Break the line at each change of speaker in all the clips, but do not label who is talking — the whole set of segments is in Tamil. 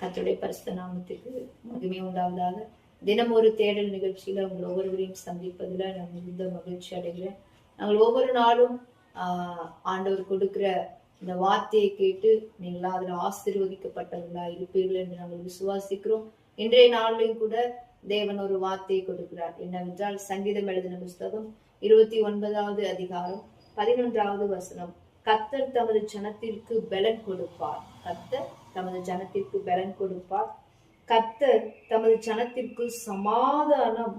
கர்த்தருடைய பரிசுத்த நாமத்துக்கு மகிமை உண்டாவதாக. தினம் ஒரு தேடல் நிகழ்ச்சியில உங்கள் ஒவ்வொருவரையும் சந்திப்பதுல நான் மிகுந்த மகிழ்ச்சி அடைகிறேன். நாங்கள் ஒவ்வொரு நாளும் ஆண்டவர் கொடுக்கிற இந்த வார்த்தையை கேட்டு நீங்களா அதுல ஆசீர்வதிக்கப்பட்டவர்களா இருப்பீர்கள் என்று நாங்கள் விசுவாசிக்கிறோம். இன்றைய நாளிலும் கூட தேவன் ஒரு வார்த்தையை கொடுக்கிறார். என்னவென்றால் சங்கீதம் எழுதின புஸ்தகம் 29வது அதிகாரம் 11வது வசனம். கர்த்தர் தமது ஜனத்திற்கு பலன் கொடுப்பார். கர்த்தர் தமது ஜனத்திற்கு பலன் கொடுப்பார். கர்த்தர் தமது ஜனத்திற்கு சமாதானம்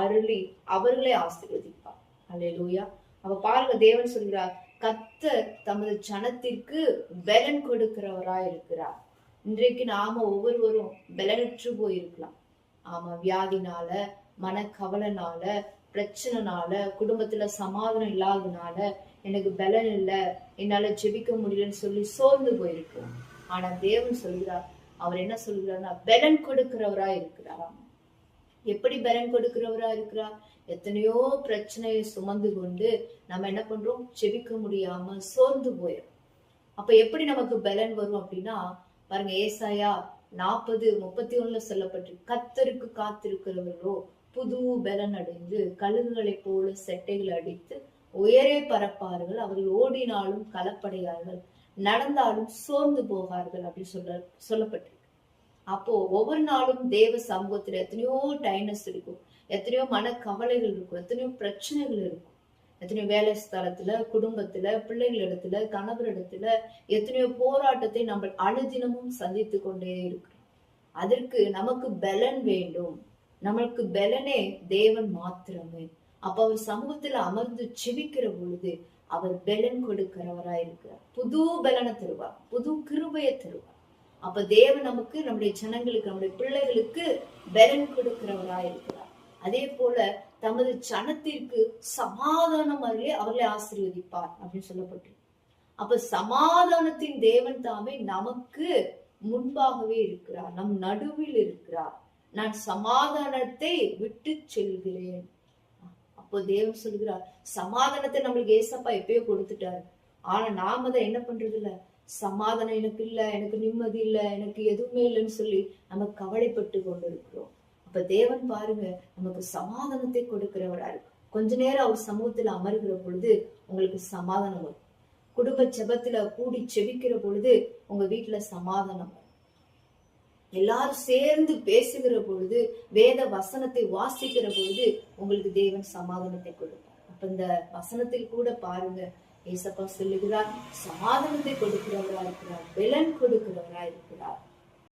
அருளி அவர்களை ஆசீர்வதிப்பார். அல்லேலூயா. அப்ப பாருங்க, தேவன் சொல்கிறார் கர்த்தர் தமது ஜனத்திற்கு பலன் கொடுக்கிறவராய் இருக்கிறார். இன்றைக்கு நாம ஒவ்வொருவரும் பலனற்று போயிருக்கலாம். ஆமா, வியாதினால, மனக்கவலைனால, பிரச்சனைனால, குடும்பத்துல சமாதானம் இல்லாதனால, எனக்கு பலன் இல்லை, என்னால ஜெபிக்க முடியலன்னு சொல்லி சோர்ந்து போயிருக்கோம். ஆனா தேவன் சொல்கிறார், அவர் என்ன சொல்கிறார்னா பலன் கொடுக்கிறவரா இருக்கிறாராம். எப்படி பலன் கொடுக்கிறவரா இருக்கிறார்? எத்தனையோ பிரச்சனையை சுமந்து கொண்டு நம்ம என்ன பண்றோம்? ஜெபிக்க முடியாம சோர்ந்து போயிடும். அப்ப எப்படி நமக்கு பலன் வரும் அப்படின்னா, பாருங்க, ஏசாயா 40:31 சொல்லப்பட்டு, கர்த்தருக்கு காத்திருக்கிறவர்களோ புது பலன் அடைந்து கழுகுகளை போல செட்டைகள் அடித்து உயரே பறப்பார்கள், அவர்கள் ஓடினாலும் களப்படையார்கள், நடந்தாலும் சோர்ந்து போகார்கள் அப்படின்னு சொல்லப்பட்டிருக்கு. அப்போ ஒவ்வொரு நாளும் தேவ சமூகத்துல எத்தனையோ டைனஸ் இருக்கும், எத்தனையோ மனக்கவலைகள் இருக்கும், எத்தனையோ பிரச்சனைகள் இருக்கும், எத்தனையோ வேலை ஸ்தலத்துல, குடும்பத்துல, பிள்ளைகள் இடத்துல, கணவர் இடத்துல எத்தனையோ போராட்டத்தை நம்ம அனுதினமும் சந்தித்து கொண்டே இருக்கிறோம். அதற்கு நமக்கு பலன் வேண்டும். நமக்கு பலனே தேவன் மாத்திரமே. அப்ப அவர் சமூகத்துல அமர்ந்து ஜெபிக்கிற பொழுது அவர் பலன் கொடுக்கிறவராய் இருக்கிறார். புது பலனை தருவார், புது கிருபையை தருவார். அப்ப தேவன் நமக்கு, நம்முடைய ஜனங்களுக்கு, நம்முடைய பிள்ளைகளுக்கு பலன் கொடுக்கிறவராய் இருக்கிறார். அதே போல தமது ஜனத்திற்கு சமாதானம் அருளி அவர்களை ஆசீர்வதிப்பார் அப்படின்னு சொல்லப்பட்டிருக்கு. அப்ப சமாதானத்தின் தேவன் தாமே நமக்கு முன்பாகவே இருக்கிறார், நம் நடுவில் இருக்கிறார். நான் சமாதானத்தை விட்டு செல்கிறேன். அப்போ தேவன் சொல்கிறார், சமாதானத்தை நம்மளுக்கு ஏசப்பா எப்பயோ கொடுத்துட்டாரு. ஆனா நாம தான் என்ன பண்றது இல்ல, சமாதானம் எனக்கு இல்ல, எனக்கு நிம்மதி இல்ல, எனக்கு எதுவுமே இல்லைன்னு சொல்லி நம்ம கவலைப்பட்டு கொண்டு இருக்கிறோம். அப்ப தேவன் பாருங்க, நமக்கு சமாதானத்தை கொடுக்கிறவரா இருக்கு. கொஞ்ச நேரம் அவர் சமூகத்துல அமர்கிற பொழுது உங்களுக்கு சமாதானம் வரும். குடும்ப ஜெபத்துல கூடி செபிக்கிற பொழுது உங்க வீட்டுல சமாதானம் வரும். எல்லாரும் சேர்ந்து பேசுகிற பொழுது, வேத வசனத்தை வாசிக்கிற பொழுது உங்களுக்கு தேவன் சமாதானத்தை கொடுப்பார். அப்ப இந்த வசனத்தில் கூட பாருங்க, ஏசப்பா சொல்லுகிறார், சமாதானத்தை கொடுக்கிறவரா இருக்கிறார், பலன் கொடுக்கிறவரா இருக்கிறார்.